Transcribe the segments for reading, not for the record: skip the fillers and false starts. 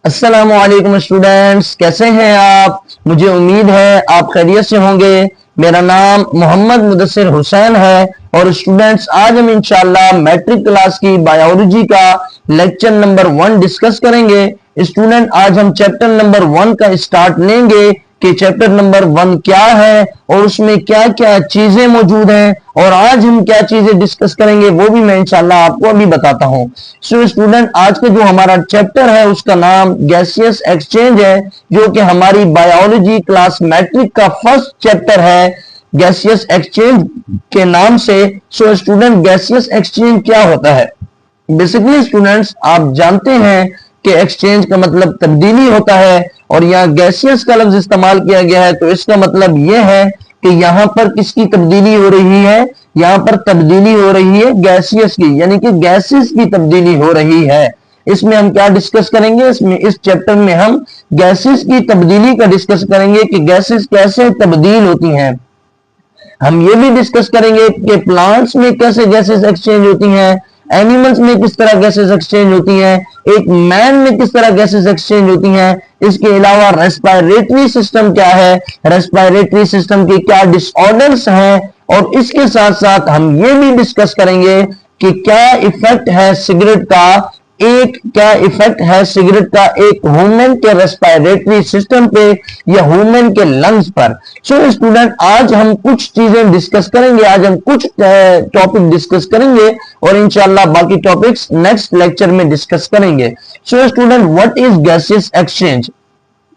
अस्सलामुअलैकुम स्टूडेंट्स, कैसे हैं आप। मुझे उम्मीद है आप खैरियत से होंगे। मेरा नाम मोहम्मद मुदस्सिर हुसैन है और स्टूडेंट्स आज हम इंशाल्लाह मैट्रिक क्लास की बायोलॉजी का लेक्चर नंबर 1 डिस्कस करेंगे। स्टूडेंट आज हम चैप्टर नंबर 1 का स्टार्ट लेंगे कि चैप्टर नंबर 1 क्या है और उसमें क्या क्या चीजें मौजूद हैं और आज हम क्या चीजें डिस्कस करेंगे वो भी मैं इंशाल्लाह आपको अभी बताता हूं। सो स्टूडेंट आज का जो हमारा चैप्टर है उसका नाम गैसियस एक्सचेंज है, जो कि हमारी बायोलॉजी क्लास मैट्रिक का फर्स्ट चैप्टर है गैसियस एक्सचेंज के नाम से। सो स्टूडेंट गैसियस एक्सचेंज क्या होता है। बेसिकली स्टूडेंट्स आप जानते हैं कि एक्सचेंज का मतलब तब्दीली होता है और यहाँ गैसियस का लफ्ज इस्तेमाल किया गया है, तो इसका मतलब यह है कि यहाँ पर किसकी तब्दीली हो रही है। यहाँ पर तब्दीली हो रही है गैसियस की, यानी कि गैसेस की तब्दीली हो रही है। इसमें हम क्या डिस्कस करेंगे, इसमें इस चैप्टर में हम गैसेस की तब्दीली का डिस्कस करेंगे कि गैसेस कैसे तब्दील होती हैं। हम ये भी डिस्कस करेंगे कि प्लांट्स में कैसे गैसेस एक्सचेंज होती हैं, एनिमल्स में किस तरह गैसेस एक्सचेंज होती हैं, एक मैन में किस तरह गैसेस एक्सचेंज होती हैं। इसके अलावा रेस्पिरेटरी सिस्टम क्या है, रेस्पिरेटरी सिस्टम के क्या डिसऑर्डर्स हैं, और इसके साथ साथ हम ये भी डिस्कस करेंगे कि क्या इफेक्ट है सिगरेट का एक ह्यूमन के रेस्पिरेटरी सिस्टम पे या ह्यूमन के लंग्स पर। सो स्टूडेंट आज हम कुछ चीजें डिस्कस करेंगे, आज हम कुछ टॉपिक डिस्कस करेंगे और इंशाल्लाह बाकी टॉपिक्स नेक्स्ट लेक्चर में डिस्कस करेंगे। So student what is gaseous exchange.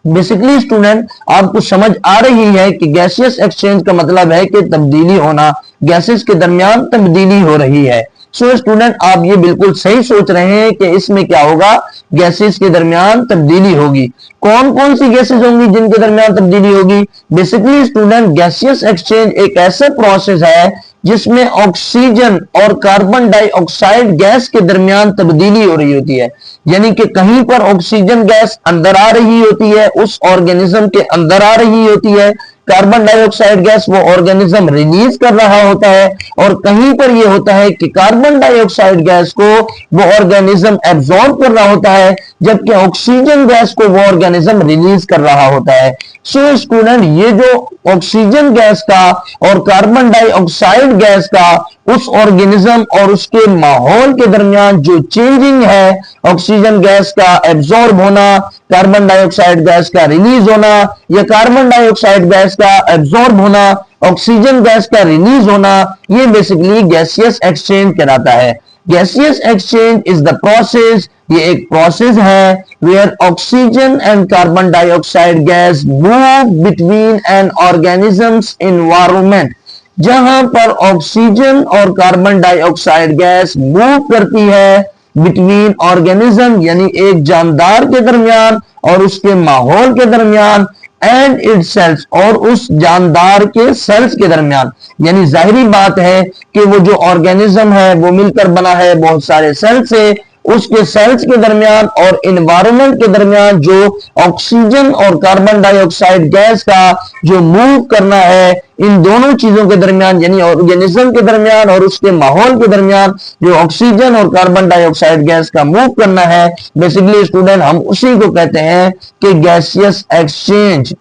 Basically student आपको समझ आ रही है कि गैसियस एक्सचेंज का मतलब है कि तब्दीली होना, गैसेस के दरमियान तब्दीली हो रही है। सो स्टूडेंट आप ये बिल्कुल सही सोच रहे हैं कि इसमें क्या होगा, गैसेस के दरमियान तब्दीली होगी। कौन कौन सी गैसेस होंगी जिनके दरमियान तब्दीली होगी। बेसिकली स्टूडेंट गैसियस एक्सचेंज एक ऐसा प्रोसेस है जिसमें ऑक्सीजन और कार्बन डाइऑक्साइड गैस के दरमियान तब्दीली हो रही होती है। यानी कि कहीं पर ऑक्सीजन गैस अंदर आ रही होती है, उस ऑर्गेनिज्म के अंदर आ रही होती है, कार्बन डाइऑक्साइड गैस वो ऑर्गेनिज्म रिलीज कर रहा होता है, और कहीं पर ये होता है कि कार्बन डाइऑक्साइड गैस को वो ऑर्गेनिज्म एब्जॉर्ब कर रहा होता है, जबकि ऑक्सीजन गैस को वो ऑर्गेनिज्म रिलीज कर रहा होता है। सो स्टूडेंट ये जो ऑक्सीजन गैस का और कार्बन डाइऑक्साइड गैस का उस ऑर्गेनिज्म और उसके माहौल के दरमियान जो चेंजिंग है, ऑक्सीजन गैस का एब्जॉर्ब होना, कार्बन डाइऑक्साइड गैस का रिलीज होना, या कार्बन डाइऑक्साइड गैस का एब्जॉर्ब होना, ऑक्सीजन गैस का रिलीज होना, ये बेसिकली गैसियस एक्सचेंज कहलाता है। Gaseous exchange is the process, ये एक प्रोसेस है where oxygen and carbon dioxide gas move between an organisms environment. जहां पर ऑक्सीजन और कार्बन डाइऑक्साइड गैस मूव करती है बिटवीन ऑर्गेनिज्म, यानी एक जानदार के दरमियान और उसके माहौल के दरमियान, एंड इट सेल्स और उस जानदार के सेल्स के दरमियान। यानी जाहिरी बात है कि वो जो ऑर्गेनिज्म है वो मिलकर बना है बहुत सारे सेल से, उसके सेल्स के दरमियान और एनवायरनमेंट के दरमियान जो ऑक्सीजन और कार्बन डाइऑक्साइड गैस का जो मूव करना है, इन दोनों चीजों के दरमियान यानी ऑर्गेनिज्म के दरमियान और उसके माहौल के दरमियान जो ऑक्सीजन और कार्बन डाइऑक्साइड गैस का मूव करना है, बेसिकली स्टूडेंट हम उसी को कहते हैं कि गैसियस एक्सचेंज।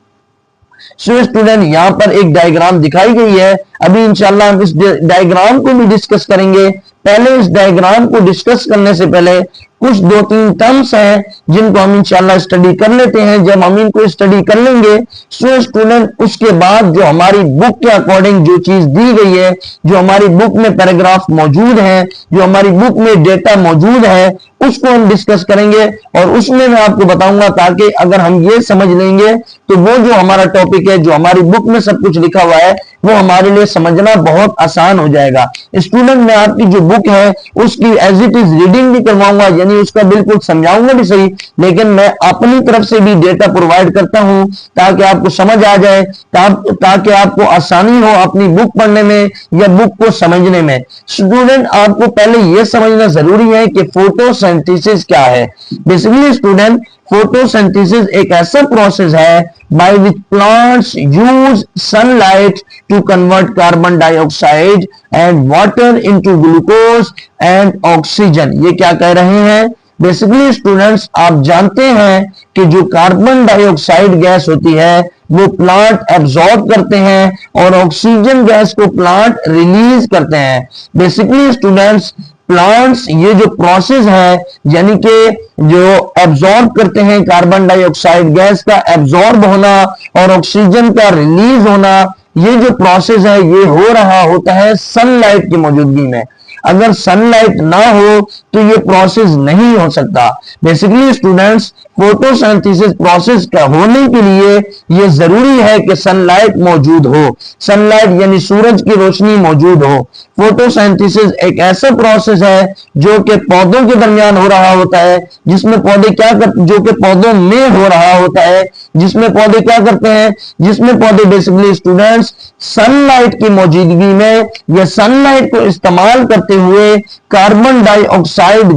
सो स्टूडेंट यहां पर एक डायग्राम दिखाई गई है, अभी इंशाल्लाह हम इस डायग्राम को भी डिस्कस करेंगे। पहले इस डायग्राम को डिस्कस करने से पहले कुछ 2-3 टर्म्स हैं जिनको हम इंशाल्लाह स्टडी कर लेते हैं। जब हम इनको स्टडी कर लेंगे सो स्टूडेंट उसके बाद जो हमारी बुक के अकॉर्डिंग जो चीज दी गई है, जो हमारी बुक में पैराग्राफ मौजूद है, जो हमारी बुक में डेटा मौजूद है, उसको हम डिस्कस करेंगे और उसमें मैं आपको बताऊंगा, ताकि अगर हम ये समझ लेंगे तो वो जो हमारा टॉपिक है, जो हमारी बुक में सब कुछ लिखा हुआ है, वो हमारे लिए समझना बहुत आसान हो जाएगा। स्टूडेंट मैं आपकी जो बुक है उसकी एज इट इज रीडिंग भी करवाऊंगा, यानी उसका बिल्कुल समझाऊंगा भी सही, लेकिन मैं अपनी तरफ से भी डेटा प्रोवाइड करता हूं ताकि आपको समझ आ जाए, ताकि आपको आसानी हो अपनी बुक पढ़ने में या बुक को समझने में। स्टूडेंट आपको पहले यह समझना जरूरी है कि फोटोसिंथेसिस क्या है। बेसिकली स्टूडेंट फोटोसिंथेसिस एक ऐसा प्रोसेस है by which plants use sunlight to convert carbon dioxide and water into glucose and oxygen. ये क्या कह रहे हैं, बेसिकली स्टूडेंट्स आप जानते हैं कि जो कार्बन डाइऑक्साइड गैस होती है वो प्लांट एब्जॉर्ब करते हैं और ऑक्सीजन गैस को प्लांट रिलीज करते हैं। बेसिकली स्टूडेंट्स प्लांट्स ये जो प्रोसेस है यानी कि जो एब्जॉर्ब करते हैं कार्बन डाइऑक्साइड गैस का एब्जॉर्ब होना और ऑक्सीजन का रिलीज होना, ये जो प्रोसेस है ये हो रहा होता है सनलाइट की मौजूदगी में। अगर सनलाइट ना हो तो ये प्रोसेस नहीं हो सकता। बेसिकली स्टूडेंट्स फोटोसिंथेसिस प्रोसेस का होने के लिए ये जरूरी है कि सनलाइट मौजूद हो, सनलाइट यानी सूरज की रोशनी मौजूद हो। फोटोसिंथेसिस एक ऐसा प्रोसेस है जो कि पौधों के दरमियान हो रहा होता है, जिसमें पौधे क्या करते, जो कि पौधों में हो रहा होता है, जिसमें पौधे क्या करते हैं, जिसमें पौधे बेसिकली स्टूडेंट्स सनलाइट की मौजूदगी में या सनलाइट को इस्तेमाल करते हुए कार्बन डाइऑक्साइड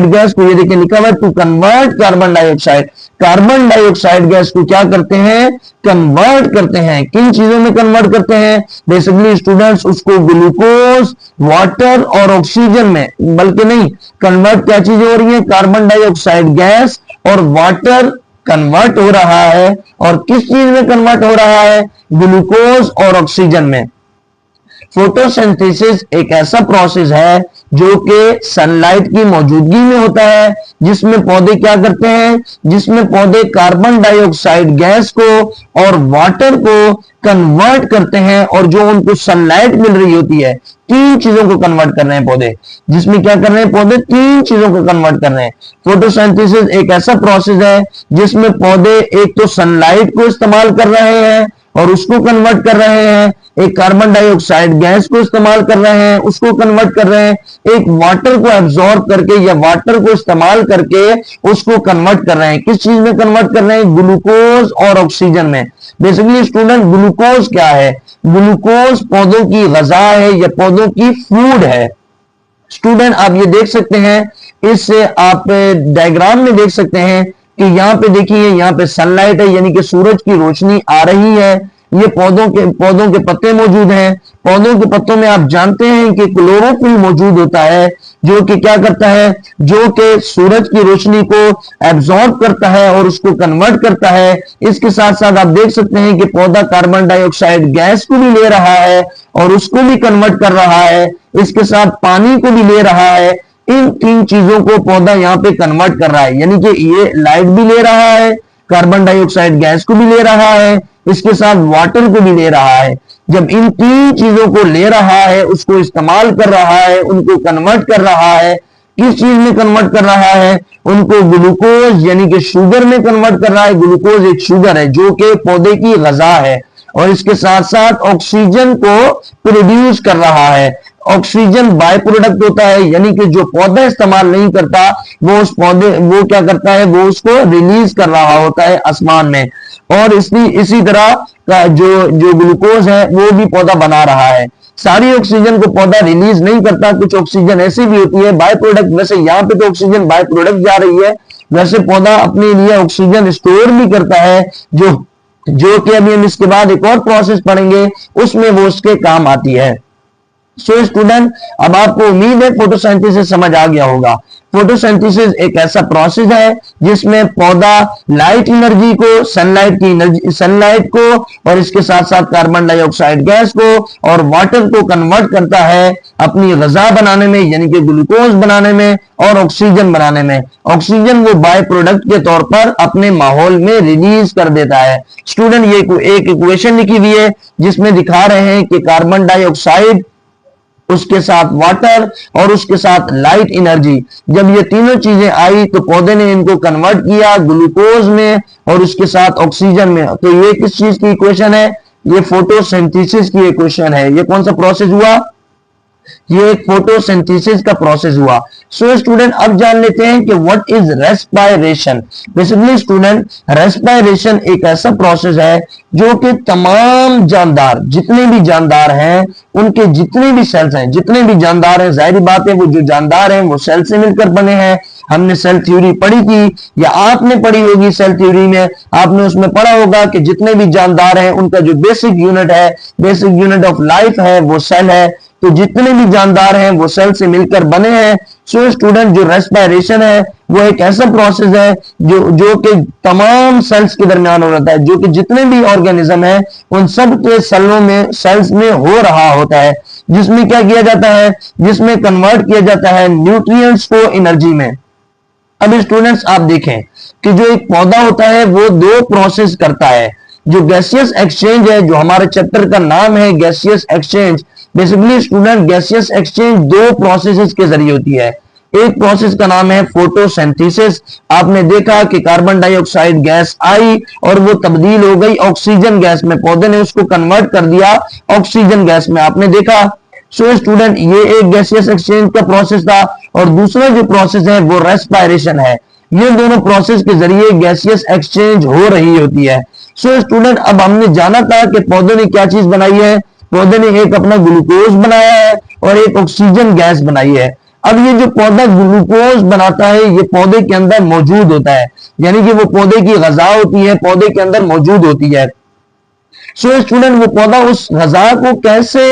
गैस को ये देखिए लिखा हुआ है to convert carbon dioxide gas को क्या करते हैं, कन्वर्ट करते हैं। किन चीजों में कन्वर्ट करते हैं? बेसिकली स्टूडेंट्स उसको ग्लूकोज, वाटर और ऑक्सीजन में, बल्कि नहीं, कन्वर्ट क्या चीजें हो रही है, कार्बन डाइऑक्साइड गैस और वाटर कन्वर्ट हो रहा है। और किस चीज में कन्वर्ट हो रहा है? ग्लूकोज और ऑक्सीजन में। फोटोसिंथेसिस एक ऐसा प्रोसेस है जो कि सनलाइट की मौजूदगी में होता है, जिसमें पौधे क्या करते हैं, जिसमें पौधे कार्बन डाइऑक्साइड गैस को और वाटर को कन्वर्ट करते हैं और जो उनको सनलाइट मिल रही होती है, तीन चीजों को कन्वर्ट कर रहे हैं पौधे, जिसमें क्या कर रहे हैं पौधे, तीन चीजों को कन्वर्ट कर रहे हैं। फोटोसिंथेसिस एक ऐसा प्रोसेस है जिसमें पौधे एक तो सनलाइट को इस्तेमाल कर रहे हैं और उसको कन्वर्ट कर रहे हैं, एक कार्बन डाइऑक्साइड गैस को इस्तेमाल कर रहे हैं, उसको कन्वर्ट कर रहे हैं, एक वाटर को एब्जॉर्ब करके या वाटर को इस्तेमाल करके उसको कन्वर्ट कर रहे हैं। किस चीज में कन्वर्ट कर रहे हैं? ग्लूकोज और ऑक्सीजन में। बेसिकली स्टूडेंट ग्लूकोज क्या है? ग्लूकोज पौधों की ग़िज़ा है या पौधों की फूड है। स्टूडेंट आप ये देख सकते हैं, इससे आप डायग्राम में देख सकते हैं कि यहाँ पे देखिए, यहाँ पे सनलाइट है यानी कि सूरज की रोशनी आ रही है, ये पौधों के पत्ते मौजूद हैं। पौधों के पत्तों में आप जानते हैं कि क्लोरोफिल मौजूद होता है, जो कि क्या करता है, जो कि सूरज की रोशनी को एब्जॉर्ब करता है और उसको कन्वर्ट करता है। इसके साथ साथ आप देख सकते हैं कि पौधा कार्बन डाइऑक्साइड गैस को भी ले रहा है और उसको भी कन्वर्ट कर रहा है, इसके साथ पानी को भी ले रहा है। इन तीन चीजों को पौधा यहाँ पे कन्वर्ट कर रहा है, यानी कि ये लाइट भी ले रहा है, कार्बन डाइऑक्साइड गैस को भी ले रहा है, इसके साथ वाटर को भी ले रहा है। जब इन तीन चीजों को ले रहा है, उसको इस्तेमाल कर रहा है, उनको कन्वर्ट कर रहा है, किस चीज में कन्वर्ट कर रहा है? उनको ग्लूकोज यानी कि शुगर में कन्वर्ट कर रहा है। ग्लूकोज एक शुगर है जो कि पौधे की ग़िज़ा है और इसके साथ साथ ऑक्सीजन को प्रोड्यूस कर रहा है। ऑक्सीजन बाय प्रोडक्ट होता है, यानी कि जो पौधा इस्तेमाल नहीं करता वो क्या करता है, वो उसको रिलीज कर रहा होता है आसमान में। और इसी तरह का जो ग्लूकोज है वो भी पौधा बना रहा है। सारी ऑक्सीजन को पौधा रिलीज नहीं करता, कुछ ऑक्सीजन ऐसी भी होती है बाय प्रोडक्ट। वैसे यहाँ पे तो ऑक्सीजन बाय प्रोडक्ट जा रही है, वैसे पौधा अपने लिए ऑक्सीजन स्टोर भी करता है, जो कि अभी हम इसके बाद एक और प्रोसेस पढ़ेंगे, उसमें वो उसके काम आती है। सो स्टूडेंट अब आपको उम्मीद है फोटोसिंथेसिस समझ आ गया होगा। फोटोसिंथेसिस एक ऐसा प्रोसेस है जिसमें पौधा लाइट एनर्जी को, सनलाइट को और इसके साथ साथ कार्बन डाइऑक्साइड गैस को और वाटर को कन्वर्ट करता है अपनी ग़िज़ा बनाने में, यानी कि ग्लूकोज बनाने में और ऑक्सीजन बनाने में। ऑक्सीजन वो बाय प्रोडक्ट के तौर पर अपने माहौल में रिलीज कर देता है। स्टूडेंट ये एक इक्वेशन लिखी हुई है जिसमें दिखा रहे हैं कि कार्बन डाइऑक्साइड, उसके साथ वाटर और उसके साथ लाइट एनर्जी, जब ये तीनों चीजें आई तो पौधे ने इनको कन्वर्ट किया ग्लूकोज में और उसके साथ ऑक्सीजन में। तो ये किस चीज की इक्वेशन है? ये फोटोसिंथेसिस की इक्वेशन है। ये कौन सा प्रोसेस हुआ? ये एक फोटोसिंथेसिस का प्रोसेस हुआ। सो स्टूडेंट अब जान लेते हैं कि what is respiration. Basically student respiration एक ऐसा प्रोसेस है जो कि तमाम जानदार, जितने भी जानदार हैं, उनके जितने भी सेल्स हैं, जितने भी जानदार हैं, जाहिर बात है वो जो जानदार हैं वो सेल से मिलकर बने हैं। हमने सेल थ्योरी पढ़ी थी या आपने पढ़ी होगी सेल थ्योरी में, आपने उसमें पढ़ा होगा कि जितने भी जानदार हैं उनका जो बेसिक यूनिट है, बेसिक यूनिट ऑफ लाइफ है, वो सेल है। तो जितने भी जानदार हैं वो सेल से मिलकर बने हैं सो स्टूडेंट, जो रेस्पिरेशन है वो एक ऐसा प्रोसेस है जो कि तमाम सेल्स के दरमियान हो रहा है, जो कि जितने भी ऑर्गेनिज्म है उन सब के सेल्स में हो रहा होता है, जिसमें क्या किया जाता है, जिसमें कन्वर्ट किया जाता है न्यूट्रिएंट्स को एनर्जी में। अब स्टूडेंट्स आप देखें कि जो एक पौधा होता है वो दो प्रोसेस करता है। जो गैसियस एक्सचेंज है, जो हमारे चैप्टर का नाम है gaseous exchange, basically student gaseous exchange दो प्रोसेसेस के जरिए होती है। एक प्रोसेस का नाम है फोटोसिंथेसिस। आपने देखा कि कार्बन डाइऑक्साइड गैस आई और वो तब्दील हो गई ऑक्सीजन गैस में, पौधे ने उसको कन्वर्ट कर दिया ऑक्सीजन गैस में, आपने देखा। सो स्टूडेंट, ये एक गैसियस एक्सचेंज का प्रोसेस था। और दूसरा जो प्रोसेस है वो रेस्पिरेशन है। ये दोनों प्रोसेस के जरिए गैसियस एक्सचेंज हो रही होती है। सो स्टूडेंट, अब हमने जाना था कि पौधे ने क्या चीज बनाई है। पौधे ने एक अपना ग्लूकोज बनाया है और एक ऑक्सीजन गैस बनाई है। अब ये जो पौधा ग्लूकोज बनाता है ये पौधे के अंदर मौजूद होता है, यानी कि वो पौधे की ग़िज़ा होती है, पौधे के अंदर मौजूद होती है। सो स्टूडेंट, वो पौधा उस ग़िज़ा को कैसे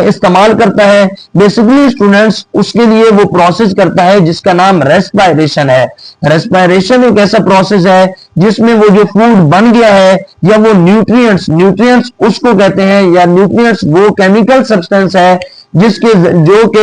इस्तेमाल करता है। बेसिकली स्टूडेंट्स, उसके लिए वो प्रोसेस करता है जिसका नाम रेस्पिरेशन है। रेस्पिरेशन एक ऐसा प्रोसेस है जिसमें वो जो फूड बन गया है या वो न्यूट्रिएंट्स उसको कहते हैं, या न्यूट्रिएंट्स वो केमिकल सब्सटेंस है जिसके जो कि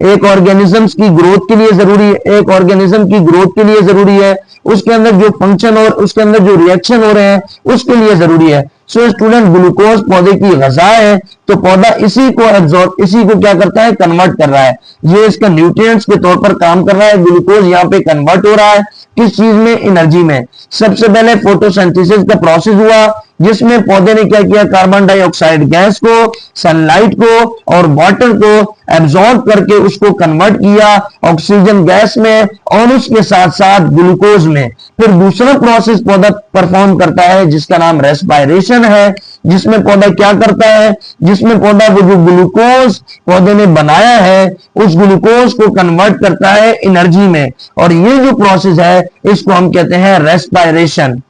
एक ऑर्गेनिजम्स की ग्रोथ के लिए जरूरी है, एक ऑर्गेनिज्म की ग्रोथ के लिए जरूरी है, उसके अंदर जो फंक्शन और उसके अंदर जो रिएक्शन हो रहे हैं उसके लिए जरूरी है। सो स्टूडेंट, ग्लूकोज पौधे की ग़िज़ा है, तो पौधा इसी को एब्जॉर्ब, इसी को क्या करता है, कन्वर्ट कर रहा है। ये इसका न्यूट्रिएंट्स के तौर पर काम कर रहा है। ग्लूकोज यहाँ पे कन्वर्ट हो रहा है किस चीज में, एनर्जी में। सबसे पहले फोटोसिंथेसिस का प्रोसेस हुआ जिसमें पौधे ने क्या किया, कार्बन डाइऑक्साइड गैस को, सनलाइट को और वाटर को एब्जॉर्ब करके उसको कन्वर्ट किया ऑक्सीजन गैस में और उसके साथ साथ ग्लूकोज में। फिर दूसरा प्रोसेस पौधा परफॉर्म करता है जिसका नाम रेस्पिरेशन है, जिसमें पौधा क्या करता है, जिसमें पौधा वो जो ग्लूकोज पौधे ने बनाया है उस ग्लूकोज को कन्वर्ट करता है एनर्जी में। और ये जो प्रोसेस है इसको हम कहते हैं रेस्पिरेशन।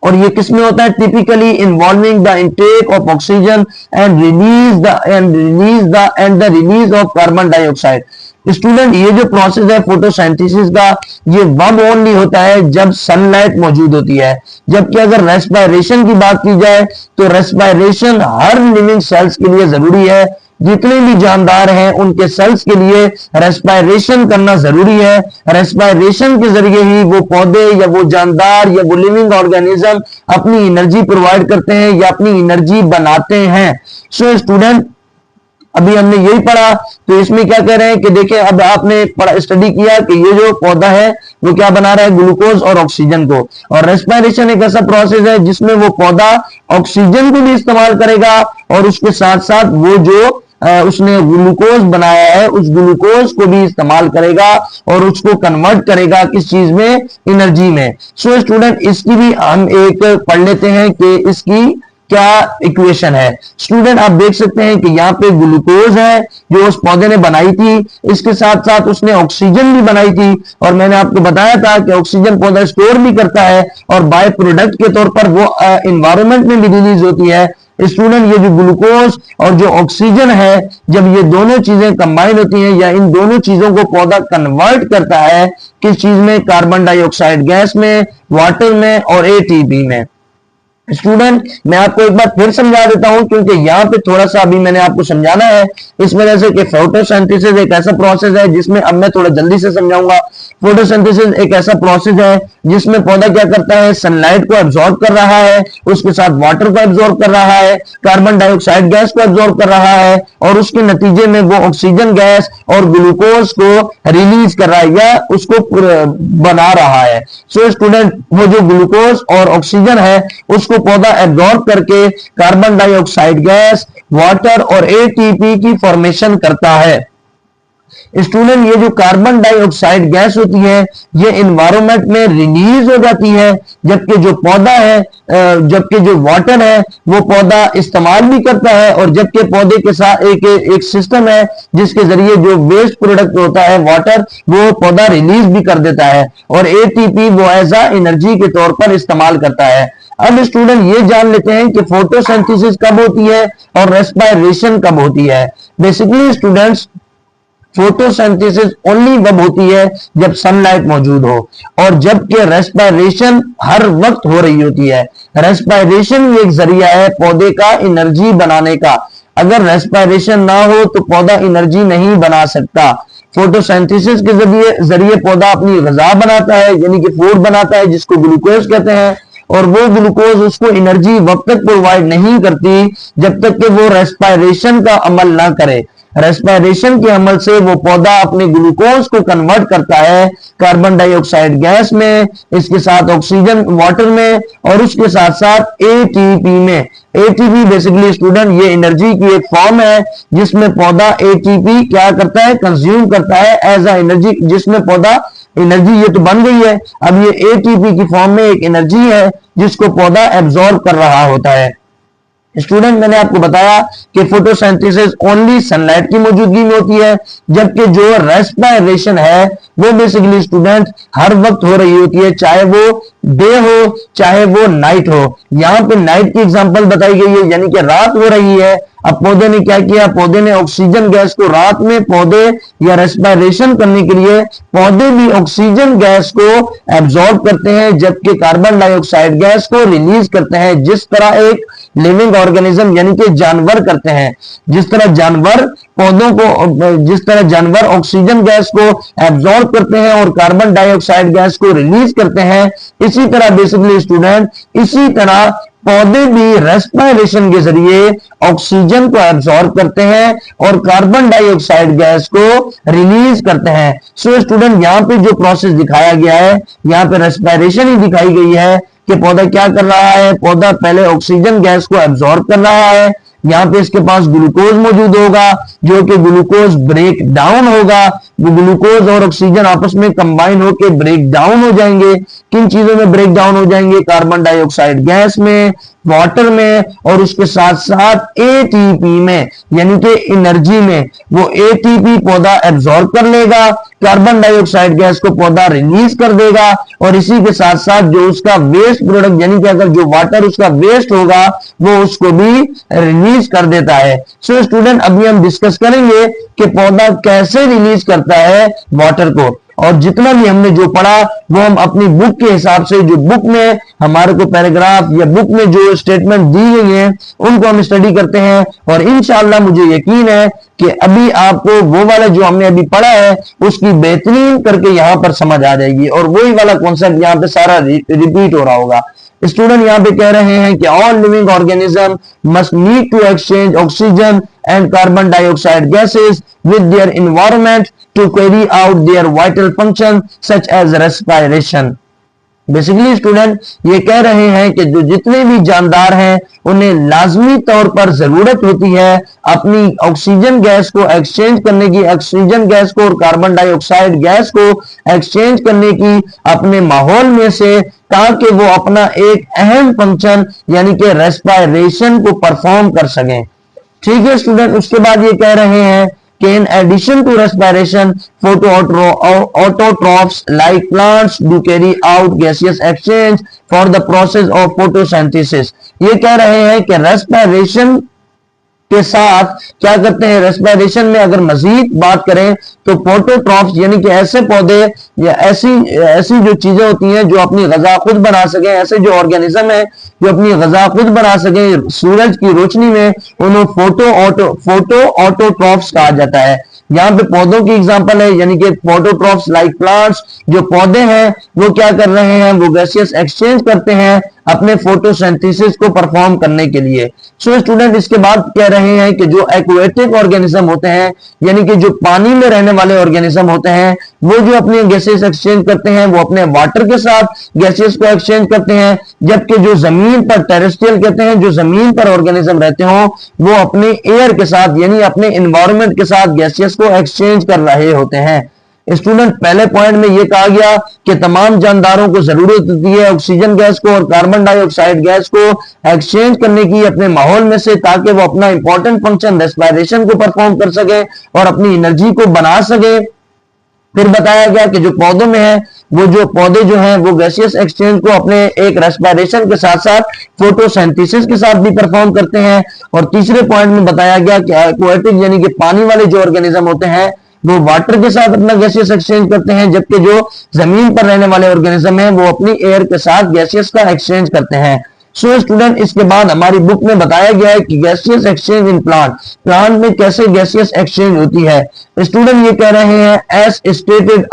और ये किसमें होता है, typically involving the intake of oxygen and the release of carbon dioxide. Student, ये जो प्रोसेस है फोटोसिंथेसिस का, ये वब ओनली होता है जब सनलाइट मौजूद होती है। जबकि अगर रेस्पिरेशन की बात की जाए तो रेस्पिरेशन हर लिविंग सेल्स के लिए जरूरी है। जितने भी जानदार हैं उनके सेल्स के लिए रेस्पिरेशन करना जरूरी है। रेस्पिरेशन के जरिए ही वो पौधे या वो जानदार या वो लिविंग ऑर्गेनिज्म अपनी एनर्जी प्रोवाइड करते हैं या अपनी एनर्जी बनाते हैं। सो स्टूडेंट, अभी हमने यही पढ़ा, तो इसमें क्या कह रहे हैं कि देखिए, अब आपने स्टडी किया कि ये जो पौधा है वो क्या बना रहा है, ग्लूकोज और ऑक्सीजन को। और रेस्पिरेशन एक ऐसा प्रोसेस है जिसमें वो पौधा ऑक्सीजन को भी इस्तेमाल करेगा और उसके साथ साथ वो जो उसने ग्लूकोज बनाया है उस ग्लूकोज को भी इस्तेमाल करेगा और उसको कन्वर्ट करेगा किस चीज में, एनर्जी में। सो स्टूडेंट, इसकी भी हम एक पढ़ लेते हैं कि इसकी क्या इक्वेशन है। स्टूडेंट, आप देख सकते हैं कि यहाँ पे ग्लूकोज है जो उस पौधे ने बनाई थी, इसके साथ साथ उसने ऑक्सीजन भी बनाई थी। और मैंने आपको बताया था कि ऑक्सीजन पौधा स्टोर भी करता है और बाय प्रोडक्ट के तौर पर वो एनवायरनमेंट में भी रिलीज होती है। स्टूडेंट, ये जो ग्लूकोज और जो ऑक्सीजन है, जब ये दोनों चीजें कंबाइन होती हैं या इन दोनों चीजों को पौधा कन्वर्ट करता है किस चीज में, कार्बन डाइऑक्साइड गैस में, वाटर में और एटीपी में। स्टूडेंट, मैं आपको एक बार फिर समझा देता हूं क्योंकि यहाँ पे थोड़ा सा अभी मैंने आपको समझाना है इस वजह से कि फोटोसिंथेसिस एक ऐसा प्रोसेस है जिसमें, अब मैं थोड़ा जल्दी से समझाऊंगा। फोटोसिंथेसिस एक ऐसा प्रोसेस है जिसमें पौधा क्या करता है, सनलाइट को एब्जॉर्ब कर रहा है, उसके साथ वाटर को एब्जॉर्ब कर रहा है, कार्बन डाइऑक्साइड गैस को एब्जॉर्ब कर रहा है और उसके नतीजे में वो ऑक्सीजन गैस और ग्लूकोज को रिलीज कर रहा है या उसको बना रहा है। सो स्टूडेंट, वो जो ग्लूकोज और ऑक्सीजन है उसको पौधा एब्जॉर्ब करके कार्बन डाइऑक्साइड गैस, वाटर और एटीपी की फॉर्मेशन करता है। स्टूडेंट, ये जो कार्बन डाइऑक्साइड गैस होती है ये एनवायरनमेंट में रिलीज हो जाती है, जबकि जो पौधा है, जबकि जो वाटर है वो पौधा इस्तेमाल भी करता है। और जबकि पौधे के साथ एक सिस्टम है जिसके जरिए जो वेस्ट प्रोडक्ट होता है वाटर वो पौधा रिलीज भी कर देता है और एटीपी वो एज अ एनर्जी के तौर पर इस्तेमाल करता है। अब स्टूडेंट, ये जान लेते हैं कि फोटोसिंथेसिस कब होती है और रेस्पिरेशन कब होती है। बेसिकली स्टूडेंट्स, फोटोसिंथेसिस ओनली तब होती है जब सनलाइट मौजूद हो, और जबकि रेस्पिरेशन हर वक्त हो रही होती है। रेस्पिरेशन भी एक जरिया है पौधे का एनर्जी बनाने का। अगर रेस्पिरेशन ना हो तो पौधा एनर्जी नहीं बना सकता। फोटोसिंथेसिस के जरिए पौधा अपनी ग़िज़ा बनाता है, यानी कि फूड बनाता है, जिसको ग्लूकोज कहते हैं, और वो ग्लूकोज उसको एनर्जी वक्त तक प्रोवाइड नहीं करती जब तक कि वो रेस्पिरेशन का अमल ना करे। रेस्पिरेशन के अमल से वो पौधा अपने ग्लूकोज को कन्वर्ट करता है कार्बन डाइऑक्साइड गैस में, इसके साथ ऑक्सीजन वाटर में, और उसके साथ साथ एटीपी में। एटीपी बेसिकली स्टूडेंट ये एनर्जी की एक फॉर्म है जिसमें पौधा एटीपी क्या करता है, कंज्यूम करता है एज अ एनर्जी, जिसमें पौधा एनर्जी ये तो बन गई है, अब ये एटीपी की फॉर्म में एक एनर्जी है जिसको पौधा एब्जॉर्ब कर रहा होता है। स्टूडेंट मैंने आपको बताया कि फोटोसिंथेसिस ओनली सनलाइट की मौजूदगी में होती है, जबकि जो रेस्पिरेशन है वो बेसिकली स्टूडेंट हर वक्त हो रही होती है, चाहे वो डे हो चाहे वो नाइट हो। यहाँ पे नाइट की एग्जांपल बताई गई है, यानी कि रात हो रही है। अब पौधे ने क्या किया, पौधे ने ऑक्सीजन गैस को रात में पौधे या रेस्पिरेशन करने के लिए पौधे भी ऑक्सीजन गैस को एब्जॉर्ब करते हैं, जबकि कार्बन डाइऑक्साइड गैस को रिलीज करते हैं, जिस तरह एक लिविंग ऑर्गेनिज्म यानी कि जानवर करते हैं। जिस तरह जानवर पौधों को, जिस तरह जानवर ऑक्सीजन गैस को एब्जॉर्ब करते हैं और कार्बन डाइऑक्साइड गैस को रिलीज करते हैं, इसी तरह बेसिकली स्टूडेंट इसी तरह पौधे भी रेस्पिरेशन के जरिए ऑक्सीजन को एब्जॉर्ब करते हैं और कार्बन डाइऑक्साइड गैस को रिलीज करते हैं। सो स्टूडेंट यहाँ पे जो प्रोसेस दिखाया गया है, यहाँ पे रेस्पिरेशन ही दिखाई गई है कि पौधा क्या कर रहा है, पौधा पहले ऑक्सीजन गैस को एब्जॉर्ब कर रहा है, यहाँ पे इसके पास ग्लूकोज मौजूद होगा जो कि ग्लूकोज ब्रेक डाउन होगा, वो ग्लूकोज और ऑक्सीजन आपस में कंबाइन होकर ब्रेक डाउन हो जाएंगे। किन चीजों में ब्रेक डाउन हो जाएंगे, कार्बन डाइऑक्साइड गैस में, वाटर में, और उसके साथ साथ एटीपी में, यानी कि एनर्जी में। वो एटीपी पौधा एब्जॉर्ब कर लेगा, कार्बन डाइऑक्साइड गैस को पौधा रिलीज कर देगा, और इसी के साथ साथ जो उसका वेस्ट प्रोडक्ट यानी कि अगर जो वाटर उसका वेस्ट होगा वो उसको भी रिलीज कर देता है। सो स्टूडेंट अभी हम डिस्कस करेंगे कि पौधा कैसे रिलीज करता है वाटर को, और जितना भी हमने जो पढ़ा वो हम अपनी बुक के हिसाब से, जो बुक में हमारे को पैराग्राफ या बुक में जो स्टेटमेंट दी गई है उनको हम स्टडी करते हैं, और इंशाअल्लाह मुझे यकीन है कि अभी आपको वो वाला जो हमने अभी पढ़ा है उसकी बेहतरीन करके यहाँ पर समझ आ जाएगी, और वही वाला कॉन्सेप्ट यहाँ पे सारा रिपीट हो रहा होगा। स्टूडेंट यहाँ पे कह रहे हैं कि all living organism must need to exchange oxygen and carbon dioxide gases with their environment to carry out their vital function such as respiration। Basically student ये कह रहे हैं कि जो जितने भी जानदार हैं उन्हें लाजमी तौर पर जरूरत होती है अपनी ऑक्सीजन गैस को एक्सचेंज करने की, ऑक्सीजन गैस को और कार्बन डाइऑक्साइड गैस को एक्सचेंज करने की अपने माहौल में से, ताकि वो अपना एक अहम फंक्शन यानी कि रेस्पिरेशन को परफॉर्म कर सकें। ठीक है स्टूडेंट, उसके बाद ये कह रहे हैं कि in addition to respiration, autotrophs like plants do carry out gaseous exchange for the process of photosynthesis। ये कह रहे हैं कि रेस्पिरेशन के साथ क्या करते हैं, रेस्पिरेशन में अगर मजीद बात करें तो फोटोट्रॉफ्स यानी कि ऐसे पौधे या ऐसी जो चीजें होती हैं जो अपनी ग़िज़ा खुद बना सके, ऐसे जो ऑर्गेनिज्म है जो अपनी ग़िज़ा खुद बना सके सूरज की रोशनी में, उन्हें फोटो ऑटोट्रॉफ्स कहा जाता है। यहाँ पे पौधों की एग्जांपल है, यानी कि फोटोट्रॉफ्स लाइक प्लांट्स, जो पौधे हैं वो क्या कर रहे हैं, वो गैसियस एक्सचेंज करते हैं अपने फोटोसिंथेसिस को परफॉर्म करने के लिए। सो स्टूडेंट इसके बाद कह रहे हैं कि जो एक्वेटिक ऑर्गेनिज्म होते हैं यानी कि जो पानी में रहने वाले ऑर्गेनिज्म होते हैं, वो जो अपने गैसेस एक्सचेंज करते हैं वो अपने वाटर के साथ गैसेस को एक्सचेंज करते हैं, जबकि जो जमीन पर टेरेस्ट्रियल कहते हैं, जो जमीन पर ऑर्गेनिज्म रहते हो वो अपने एयर के साथ यानी अपने एनवायरनमेंट के साथ गैसेस को एक्सचेंज कर रहे होते हैं। स्टूडेंट पहले पॉइंट में यह कहा गया कि तमाम जानदारों को जरूरत होती है ऑक्सीजन गैस को और कार्बन डाइऑक्साइड गैस को एक्सचेंज करने की अपने माहौल में से, ताकि वो अपना इंपॉर्टेंट फंक्शन रेस्पिरेशन को परफॉर्म कर सके और अपनी एनर्जी को बना सके। फिर बताया गया कि जो पौधों में है वो जो पौधे जो हैं वो गैसियस एक्सचेंज को अपने एक रेस्पिरेशन के साथ साथ फोटोसिंथेसिस के साथ भी परफॉर्म करते हैं। और तीसरे पॉइंट में बताया गया कि एक्वेटिक यानी कि पानी वाले जो ऑर्गेनिज्म होते हैं वो वाटर के साथ अपना गैसियस एक्सचेंज करते हैं, जबकि जो जमीन पर रहने वाले ऑर्गेनिज्म हैं वो अपनी एयर के साथ गैसियस का एक्सचेंज करते हैं। सो स्टूडेंट, इसके बाद हमारी बुक में बताया गया है कि गैसियस एक्सचेंज इन प्लांट में कैसे गैसियस एक्सचेंज होती है। स्टूडेंट ये कह रहे हैं एज स्टेटेड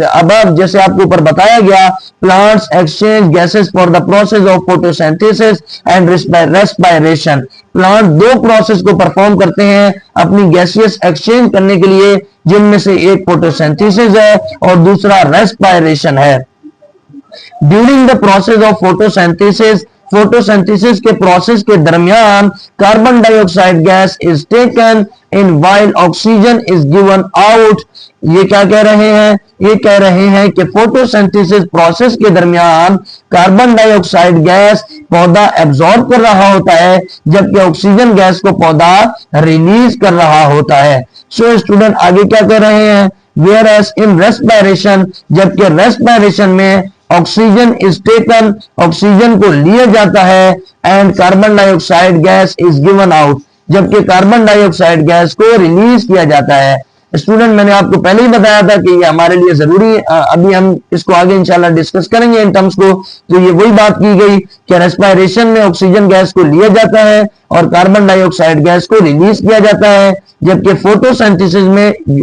अबव, जैसे आपको ऊपर बताया गया, plants exchange gases for the process of photosynthesis and respiration. Plant दो प्रोसेस को परफॉर्म करते हैं अपनी गैसियस एक्सचेंज करने के लिए, जिनमें से एक फोटोसिंथेसिस है और दूसरा रेस्पिरेशन है। During the process of photosynthesis के प्रोसेस के दरमियान carbon dioxide gas is taken in while oxygen is given out. ये क्या कह रहे हैं? ये कह रहे हैं कि फोटोसिंथेसिस प्रोसेस के दरमियान कार्बन डाइऑक्साइड गैस पौधा एब्जॉर्ब कर रहा होता है, जबकि ऑक्सीजन गैस को पौधा रिलीज कर रहा होता है। सो स्टूडेंट आगे क्या कह रहे हैं? वेयर एज इन रेस्पिरेशन, जबकि रेस्पिरेशन में ऑक्सीजन इज टेकन, ऑक्सीजन को लिया जाता है, and carbon dioxide gas is given out, जबकि कार्बन डाइऑक्साइड गैस को रिलीज किया जाता है। स्टूडेंट मैंने आपको पहले ही बताया था कि ये हमारे लिए जरूरी है, अभी हम इसको आगे इंशाल्लाह डिस्कस करेंगे इन टर्म्स को। तो ये वही बात की गई कि रेस्पिरेशन में ऑक्सीजन गैस को लिया जाता है और कार्बन डाइऑक्साइड गैस को रिलीज किया जाता है, जबकि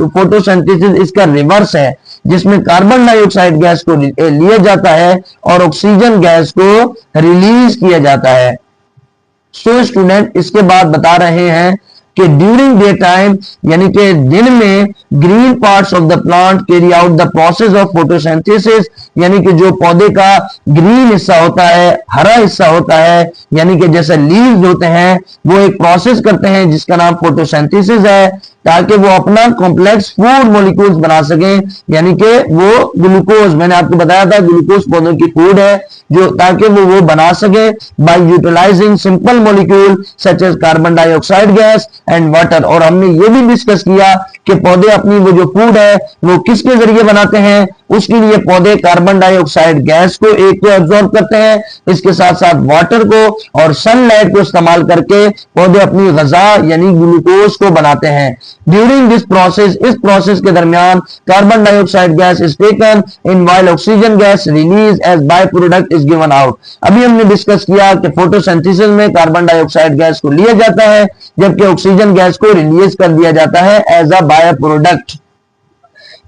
फोटोसिंथेसिस इसका रिवर्स है, जिसमें कार्बन डाइऑक्साइड गैस को लिया जाता है और ऑक्सीजन गैस को रिलीज किया जाता है। सो स्टूडेंट इसके बाद बता रहे हैं कि ड्यूरिंग डे टाइम, यानी कि दिन में, green parts of the plant carry out the process of photosynthesis, यानी कि जो पौधे का ग्रीन हिस्सा होता है, हरा हिस्सा होता है, यानी कि जैसे लीव्स होते हैं, वो एक प्रोसेस करते हैं जिसका नाम फोटोसिंथेसिस है, ताकि वो अपना कॉम्प्लेक्स फूड मॉलिक्यूल्स बना सकें, यानी कि वो ग्लूकोज, मैंने आपको बताया था ग्लूकोज पौधों की फूड है, जो ताकि वो बना सके by utilising simple molecule such as carbon dioxide gas and water. और हमने ये भी डिस्कस किया कि पौधे अपनी वो जो फूड है वो किसके जरिए बनाते हैं? उसके लिए पौधे कार्बन डाइऑक्साइड गैस को एक को एब्जॉर्ब करते हैं, इसके साथ साथ वाटर को और सनलाइट को इस्तेमाल करके पौधे अपनी गजा यानी ग्लूकोज को बनाते हैं। ड्यूरिंग दिस प्रोसेस, इस प्रोसेस के दरमियान carbon dioxide gas is taken in while oxygen gas release as by product is given out. अभी हमने डिस्कस किया कि फोटोसिंथेसिस में कार्बन डाइऑक्साइड गैस को लिया जाता है, जबकि ऑक्सीजन गैस को रिलीज कर दिया जाता है एज अ बाय प्रोडक्ट।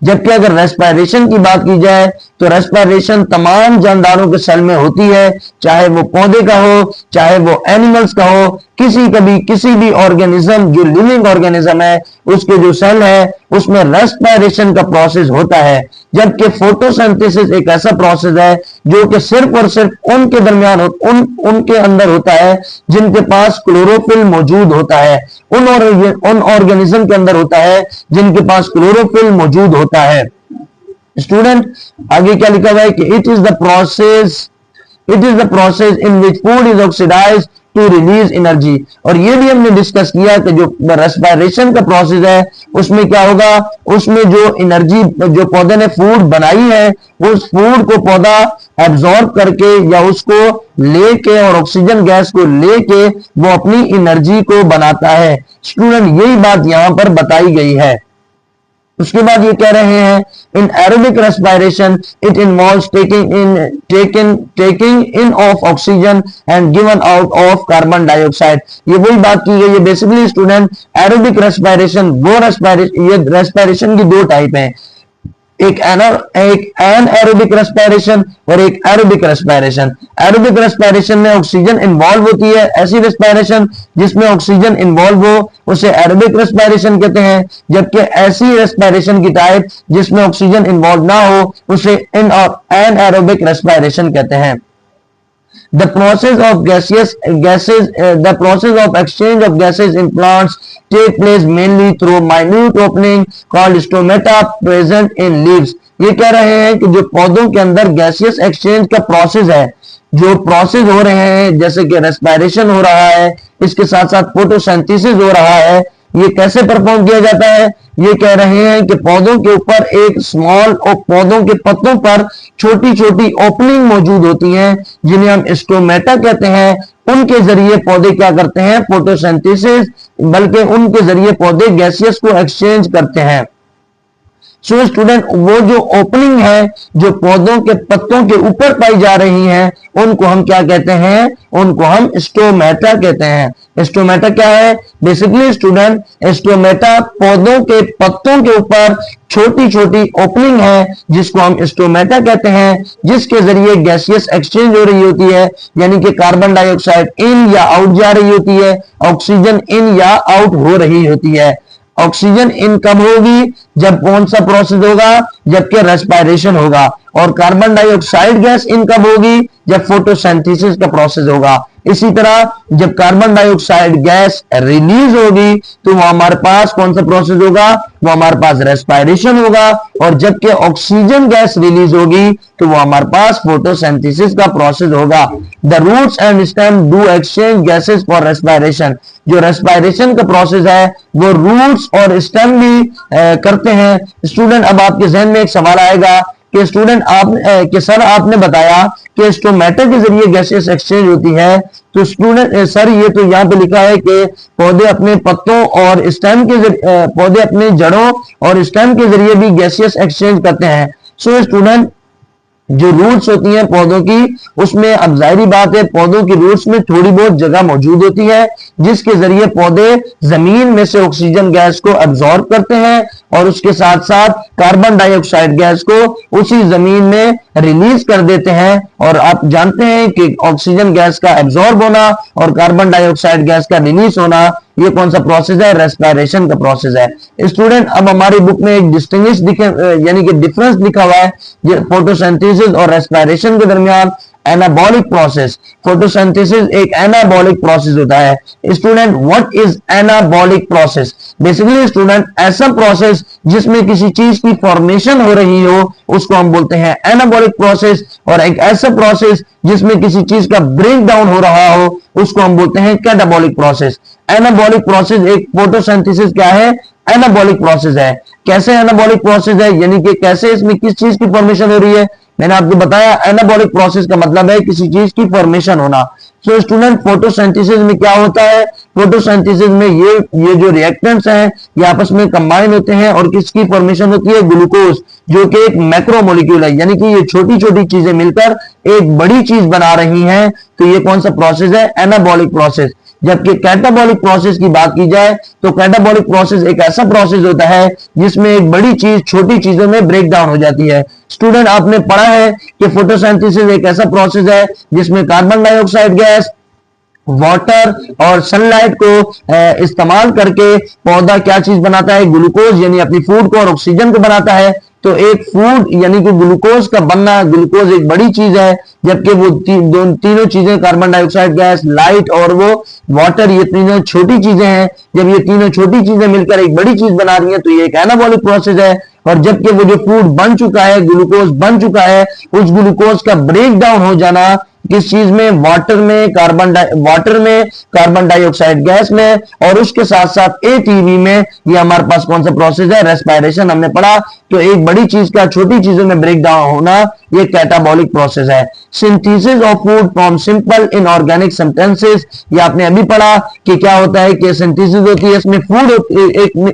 जबकि अगर रेस्पिरेशन की बात की जाए तो रेस्पिरेशन तमाम जानदारों के सेल में होती है, चाहे वो पौधे का हो, चाहे वो एनिमल्स का हो, किसी भी ऑर्गेनिज्म जो लिविंग ऑर्गेनिज्म है उसके जो सेल है उसमें रेस्पिरेशन का प्रोसेस होता है। जबकि फोटोसिंथेसिस एक ऐसा प्रोसेस है जो कि सिर्फ और सिर्फ उनके दरमियान उनके अंदर होता है जिनके पास क्लोरोफिल मौजूद होता है, उन ऑर्गेनिज्म के अंदर होता है जिनके पास क्लोरोफिल मौजूद होता है। स्टूडेंट आगे क्या लिखा हुआ है कि it is the process in which food is oxidised to release energy. और ये भी हमने डिस्कस किया कि जो रेस्पिरेशन का प्रोसेस है उसमें क्या होगा, उसमें जो एनर्जी जो पौधे ने फूड बनाई है उस फूड को पौधा एब्जॉर्ब करके या उसको लेके और ऑक्सीजन गैस को लेके वो अपनी एनर्जी को बनाता है। स्टूडेंट यही बात यहां पर बताई गई है। उसके बाद ये कह रहे हैं in aerobic respiration it involves taking in of oxygen and given out of carbon dioxide. ये वही बात की गई है। बेसिकली स्टूडेंट एरोबिक रेस्पिरेशन ये रेस्पिरेशन की दो टाइप हैं, एक एनाएरोबिक रेस्पिरेशन और एक एरोबिक रेस्पिरेशन। एरोबिक रेस्पिरेशन में ऑक्सीजन इन्वॉल्व होती है, ऐसी रेस्पिरेशन जिसमें ऑक्सीजन इन्वॉल्व हो उसे एरोबिक रेस्पिरेशन कहते हैं, जबकि ऐसी रेस्पिरेशन की टाइप जिसमें ऑक्सीजन इन्वॉल्व ना हो उसे एनाएरोबिक रेस्पिरेशन कहते हैं। The process of exchange of gases in plants take place mainly through minute opening called stomata present in leaves। ये कह रहे हैं कि जो पौधों के अंदर गैसियस एक्सचेंज का प्रोसेस है, जो प्रोसेस हो रहे हैं जैसे कि रेस्पिरेशन हो रहा है, इसके साथ साथ फोटोसिंथेसिस हो रहा है, ये कैसे परफॉर्म किया जाता है? ये कह रहे हैं कि पौधों के ऊपर एक स्मॉल और पौधों के पत्तों पर छोटी छोटी ओपनिंग मौजूद होती हैं जिन्हें हम स्टोमेटा कहते हैं। उनके जरिए पौधे क्या करते हैं, फोटोसिंथेसिस, बल्कि उनके जरिए पौधे गैसियस को एक्सचेंज करते हैं। सो स्टूडेंट, वो जो ओपनिंग है जो पौधों के पत्तों के ऊपर पाई जा रही है, उनको हम क्या कहते हैं, उनको हम स्टोमेटा कहते हैं। स्टोमेटा क्या है? बेसिकली स्टूडेंट, स्टोमेटा पौधों के पत्तों के ऊपर छोटी छोटी ओपनिंग है जिसको हम स्टोमेटा कहते हैं, जिसके जरिए गैसियस एक्सचेंज हो रही होती है, यानी कि कार्बन डाइऑक्साइड इन या आउट जा रही होती है, ऑक्सीजन इन या आउट हो रही होती है। ऑक्सीजन इन कब होगी? जब कौन सा प्रोसेस होगा? जबकि रेस्पिरेशन होगा। और कार्बन डाइऑक्साइड गैस इन कब होगी? जब फोटोसिंथेसिस का प्रोसेस होगा। इसी तरह जब कार्बन डाइऑक्साइड गैस रिलीज होगी तो वो हमारे पास कौन सा प्रोसेस होगा? वो हमारे पास रेस्पिरेशन होगा। और जबकि ऑक्सीजन गैस रिलीज होगी तो वो हमारे पास फोटोसिंथेसिस का प्रोसेस होगा। The roots and stem do exchange gases for respiration. जो रेस्पिरेशन का प्रोसेस है वो रूट्स और स्टेम भी करते हैं। स्टूडेंट, अब आपके जहन में एक सवाल आएगा कि स्टूडेंट कि सर आपने बताया कि स्टोमेटा के जरिए गैसेस एक्सचेंज होती है, तो स्टूडेंट सर ये तो यहाँ पे लिखा है कि पौधे अपने पत्तों और स्टेम के जरिए, पौधे अपने जड़ों और स्टेम के जरिए भी गैसेस एक्सचेंज करते हैं। सो स्टूडेंट, जो रूट्स होती हैं पौधों की, उसमें अब जाहिर बात है पौधों की रूट्स में थोड़ी बहुत जगह मौजूद होती है जिसके जरिए पौधे जमीन में से ऑक्सीजन गैस को एब्जॉर्ब करते हैं और उसके साथ साथ कार्बन डाइऑक्साइड गैस को उसी जमीन में रिलीज कर देते हैं। और आप जानते हैं कि ऑक्सीजन गैस का एब्जॉर्ब होना और कार्बन डाइऑक्साइड गैस का रिलीज होना, ये कौन सा प्रोसेस है? रेस्पिरेशन का प्रोसेस है। स्टूडेंट, अब हमारी बुक में एक डिस्टिंग्विश यानी कि डिफरेंस लिखा हुआ है फोटोसिंथेसिस और रेस्पिरेशन के दरमियान। एनाबॉलिक प्रोसेस, फोटोसिंथेसिस एक एनाबॉलिक प्रोसेस होता है। Student, what is anabolic process? Basically student, ऐसा प्रोसेस जिसमें किसी चीज की फॉर्मेशन हो रही हो उसको हम बोलते हैं एनाबॉलिक प्रोसेस, और एक ऐसा प्रोसेस जिसमें किसी चीज का ब्रेक डाउन हो रहा हो उसको हम बोलते हैं कैटाबॉलिक प्रोसेस। एनाबॉलिक प्रोसेस एक फोटोसिंथेसिस क्या है? एनाबॉलिक प्रोसेस है। कैसे एनाबॉलिक प्रोसेस है, यानी कि कैसे इसमें किस चीज की फॉर्मेशन हो रही है? मैंने आपको बताया एनाबॉलिक प्रोसेस का मतलब है किसी चीज की फॉर्मेशन होना। सो स्टूडेंट, फोटोसिंथेसिस में क्या होता है? फोटोसिंथेसिस में ये जो रिएक्टेंट्स हैं ये आपस में कंबाइन होते हैं और किसकी फॉर्मेशन होती है? ग्लूकोज, जो कि एक मैक्रो मॉलिक्यूल है, यानी कि ये छोटी छोटी चीजें मिलकर एक बड़ी चीज बना रही हैं। तो ये कौन सा प्रोसेस है? Anabolic process. जबकि कैटाबॉलिक प्रोसेस की बात की जाए तो कैटाबॉलिक प्रोसेस एक ऐसा प्रोसेस होता है जिसमें एक बड़ी चीज छोटी चीजों में ब्रेक डाउन हो जाती है। स्टूडेंट, आपने पढ़ा है कि फोटोसिंथेसिस एक ऐसा प्रोसेस है जिसमें कार्बन डाइऑक्साइड गैस, वाटर और सनलाइट को इस्तेमाल करके पौधा क्या चीज बनाता है? ग्लूकोज, यानी अपनी फूड को और ऑक्सीजन को बनाता है। तो एक फूड यानी कि ग्लूकोज का बनना, ग्लूकोज एक बड़ी चीज है, जबकि वो तीनों चीजें कार्बन डाइऑक्साइड गैस, लाइट और वो वाटर, ये तीनों छोटी चीजें हैं। जब ये तीनों छोटी चीजें मिलकर एक बड़ी चीज बना रही हैं तो ये एक एनाबॉलिक प्रोसेस है। और जबकि वो जो फूड बन चुका है, ग्लूकोज बन चुका है, उस ग्लूकोज का ब्रेक डाउन हो जाना किस चीज में? वाटर में कार्बन डाइऑक्साइड गैस में, और उसके साथ साथ एटीपी में। ये हमारे पास कौन सा प्रोसेस है? रेस्पिरेशन हमने पढ़ा। तो एक बड़ी चीज का छोटी चीजों में ब्रेक डाउन होना ये कैटाबॉलिक प्रोसेस है। Synthesis of food from simple inorganic substances, ये आपने अभी पढ़ा कि क्या होता है कि सिंथेसिस होती है, इसमें फूड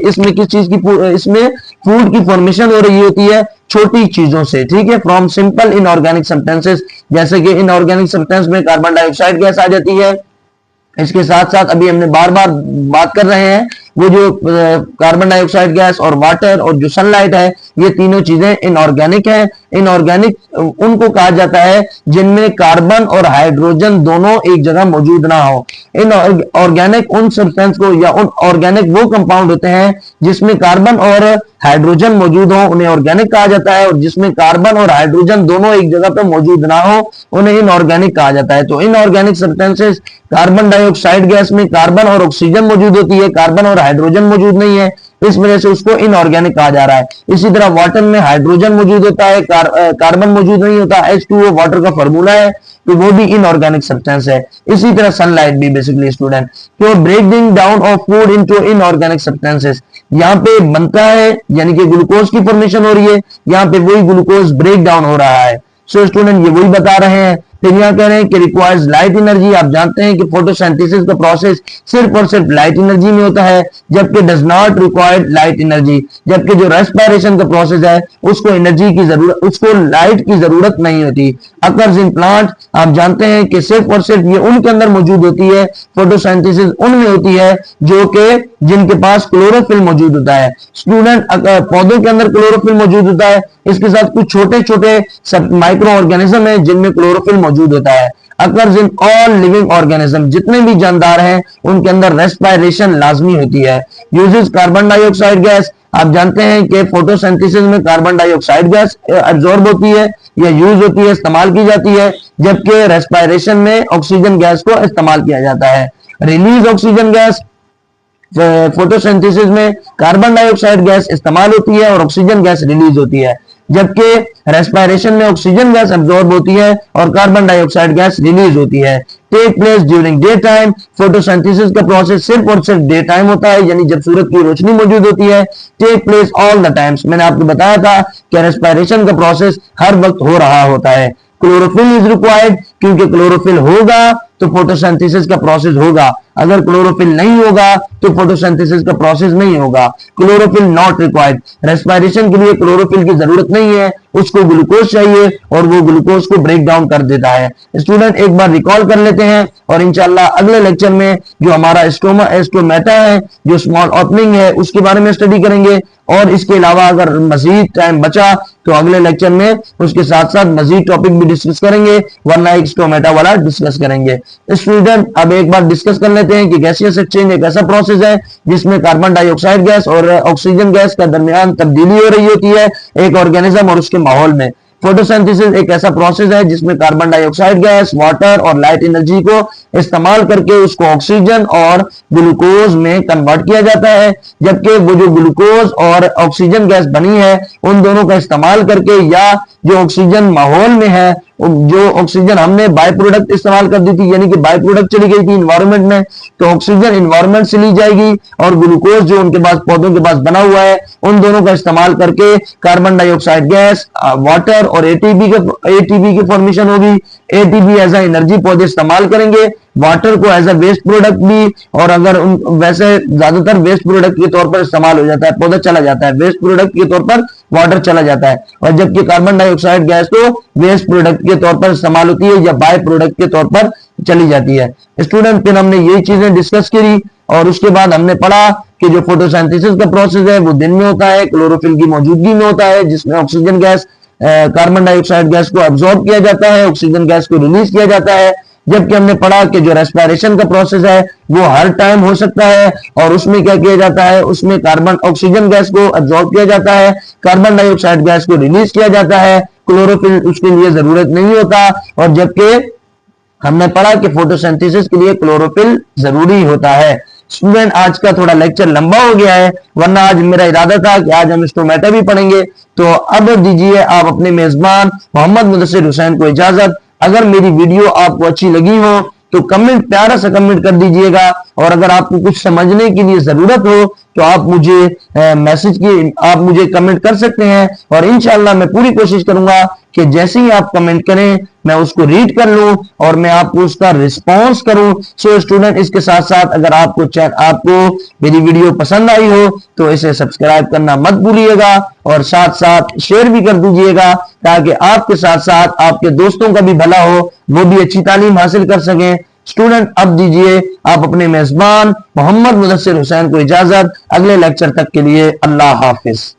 इसमें किस चीज की, इसमें फूड की फॉर्मेशन हो रही होती है छोटी चीजों से, ठीक है। फ्रॉम सिंपल इनऑर्गेनिक सब्सटेंसेस, जैसे कि इनऑर्गेनिक सब्सटेंस में कार्बन डाइऑक्साइड गैस आ जाती है। इसके साथ साथ अभी हमने बार बार बात कर रहे हैं वो जो कार्बन डाइऑक्साइड गैस और वाटर और जो सनलाइट है, ये तीनों चीजें इनऑर्गेनिक हैं। इनऑर्गेनिक उनको कहा जाता है जिनमें कार्बन और हाइड्रोजन दोनों एक जगह मौजूद ना हो। इनऑर्गेनिक उन सब्सटेंस को या उन ऑर्गेनिक वो कंपाउंड होते हैं जिसमें कार्बन और हाइड्रोजन मौजूद हो, उन्हें ऑर्गेनिक कहा जाता है। और जिसमें कार्बन और हाइड्रोजन दोनों एक जगह पे मौजूद ना हो उन्हें इनऑर्गेनिक कहा जाता है। तो inorganic substances, carbon dioxide gas में कार्बन और ऑक्सीजन मौजूद होती है, कार्बन और हाइड्रोजन मौजूद नहीं है, इस वजह से उसको इनऑर्गेनिक कहा जा रहा है। इसी तरह वाटर में हाइड्रोजन मौजूद होता है, कार्बन मौजूद नहीं होता, H2O वाटर का फॉर्मूला है, तो वो भी इनऑर्गेनिक सब्सटेंस है। इसी तरह सनलाइट भी बेसिकली स्टूडेंट, तो breaking down of food into inorganic substances, यहाँ पे बनता है यानी कि ग्लूकोज की फॉर्मेशन हो रही है, यहाँ पे वही ग्लूकोज ब्रेक डाउन हो रहा है। सो स्टूडेंट, ये वही बता रहे हैं फिर यहाँ कह रहे हैं कि रिक्वायर्स लाइट एनर्जी। आप जानते हैं कि फोटोसिंथेसिस का प्रोसेस सिर्फ और सिर्फ लाइट एनर्जी में होता है, जबकि does not required light energy. जबकि जो रेस्पिरेशन का प्रोसेस है उसको एनर्जी की जरूरत, उसको लाइट की जरूरत नहीं होती। अकर्स इन प्लांट, आप जानते हैं कि सिर्फ और सिर्फ ये उनके अंदर मौजूद होती है, फोटोसिंथेसिस उनमें होती है जो कि जिनके पास क्लोरोफिल मौजूद होता है। स्टूडेंट, पौधों के अंदर क्लोरोफिल मौजूद होता है, इसके साथ कुछ छोटे छोटे माइक्रो ऑर्गेनिज्म है जिनमें क्लोरोफिल मौजूद होता है। Occurs in all living organism, जितने भी जानदार हैं उनके अंदर रेस्पिरेशन लाजमी होती है। यूजेस कार्बन डाइऑक्साइड गैस, आप जानते हैं कि फोटोसिंथेसिस में कार्बन डाइऑक्साइड गैस एब्जॉर्ब होती है या यूज होती है, इस्तेमाल की जाती है, जबकि रेस्पिरेशन में ऑक्सीजन गैस को इस्तेमाल किया जाता है। रिलीज ऑक्सीजन गैस, फोटोसिंथेसिस में कार्बन डाइऑक्साइड गैस इस्तेमाल होती है और ऑक्सीजन गैस रिलीज होती है, जबकि रेस्पिरेशन में ऑक्सीजन गैस अब्जॉर्ब होती है और कार्बन डाइऑक्साइड गैस रिलीज होती है। Take place during day time, photosynthesis का प्रोसेस सिर्फ और सिर्फ डे टाइम होता है, यानी जब सूरज की रोशनी मौजूद होती है। Take place all the times, मैंने आपको बताया था कि रेस्पिरेशन का प्रोसेस हर वक्त हो रहा होता है। क्लोरोफिल इज रिक्वायर्ड, क्योंकि क्लोरोफिल होगा तो फोटोसिंथेसिस का प्रोसेस होगा, अगर क्लोरोफिल नहीं होगा तो फोटोसिंथेसिस का प्रोसेस नहीं होगा। क्लोरोफिल नॉट रिक्वायर्ड, रेस्पिरेशन के लिए क्लोरोफिल की जरूरत नहीं है, उसको ग्लूकोज चाहिए और वो ग्लूकोज को ब्रेक डाउन कर देता है। स्टूडेंट, एक बार रिकॉल कर लेते हैं और इंशाल्लाह अगले लेक्चर में जो हमारा स्टोमेटा है, जो स्मॉल ओपनिंग है, उसके बारे में स्टडी करेंगे। और इसके अलावा अगर मजीद टाइम बचा तो अगले लेक्चर में उसके साथ साथ मजीद टॉपिक भी डिस्कस करेंगे, वरना एक स्टोमेटा वाला डिस्कस करेंगे। स्टूडेंट, अब एक बार डिस्कस कर लेते हैं कि गैसियस एक्सचेंज एक ऐसा प्रोसेस है जिसमें कार्बन डाइऑक्साइड गैस और ऑक्सीजन गैस का दरमियान तब्दीली हो रही होती है एक ऑर्गेनिज्म और उसके माहौल में। फोटोसिंथेसिस एक ऐसा प्रोसेस है जिसमें कार्बन डाइऑक्साइड गैस, वाटर और लाइट एनर्जी को इस्तेमाल करके उसको ऑक्सीजन और ग्लूकोज में कन्वर्ट किया जाता है, जबकि वो जो ग्लूकोज और ऑक्सीजन गैस बनी है उन दोनों का इस्तेमाल करके, या जो ऑक्सीजन माहौल में है, जो ऑक्सीजन हमने बाय प्रोडक्ट इस्तेमाल कर दी थी, यानी कि बाय प्रोडक्ट चली गई थी इन्वायरमेंट में, तो ऑक्सीजन इन्वायरमेंट से ली जाएगी और ग्लूकोज जो उनके पास पौधों के पास बना हुआ है उन दोनों का इस्तेमाल करके कार्बन डाइऑक्साइड गैस, वाटर और एटीपी की फॉर्मेशन होगी। एटीपी एज ए एनर्जी पौधे इस्तेमाल करेंगे, वाटर को एज ए वेस्ट प्रोडक्ट भी, और अगर वैसे ज्यादातर वेस्ट प्रोडक्ट के तौर पर इस्तेमाल हो जाता है, पौधा चला जाता है, वेस्ट प्रोडक्ट के तौर पर वाटर चला जाता है, और जबकि कार्बन डाइऑक्साइड गैस तो वेस्ट प्रोडक्ट के तौर पर इस्तेमाल होती है या बाय प्रोडक्ट के तौर पर चली जाती है। स्टूडेंट, फिर हमने यही चीजें डिस्कस करी और उसके बाद हमने पढ़ा कि जो फोटोसिंथेसिस का प्रोसेस है वो दिन में होता है, क्लोरोफिल की मौजूदगी में होता है, जिसमें oxygen gas, carbon dioxide gas को एब्जॉर्ब किया जाता है, ऑक्सीजन गैस को रिलीज किया जाता है। जबकि हमने पढ़ा कि जो रेस्पिरेशन का प्रोसेस है वो हर टाइम हो सकता है और उसमें क्या किया जाता है, उसमें कार्बन ऑक्सीजन गैस को एब्जॉर्ब किया जाता है, कार्बन डाइऑक्साइड गैस को रिलीज किया जाता है, क्लोरोफिल उसके लिए जरूरत नहीं होता। और जबकि हमने पढ़ा कि फोटोसिंथेसिस के लिए क्लोरोफिल जरूरी होता है। स्टूडेंट, आज का थोड़ा लेक्चर लंबा हो गया है, वरना आज मेरा इरादा था कि आज हम स्टोमेटा भी पढ़ेंगे। तो अब दीजिए आप अपने मेजबान मोहम्मद मुदस्सिर हुसैन को इजाजत। अगर मेरी वीडियो आपको अच्छी लगी हो तो कमेंट, प्यारा सा कमेंट कर दीजिएगा, और अगर आपको कुछ समझने के लिए जरूरत हो तो आप मुझे कमेंट कर सकते हैं, और इंशाल्लाह मैं पूरी कोशिश करूंगा कि जैसे ही आप कमेंट करें मैं उसको रीड कर लूं और मैं आपको उसका रिस्पॉन्स करूं। सो स्टूडेंट, इसके साथ साथ अगर आपको मेरी वीडियो पसंद आई हो तो इसे सब्सक्राइब करना मत भूलिएगा और साथ साथ शेयर भी कर दीजिएगा, ताकि आपके साथ साथ आपके दोस्तों का भी भला हो, वो भी अच्छी तालीम हासिल कर सकें। स्टूडेंट, अब दीजिए आप अपने मेजबान मोहम्मद मुदस्सिर हुसैन को इजाजत। अगले लेक्चर तक के लिए अल्लाह हाफिज।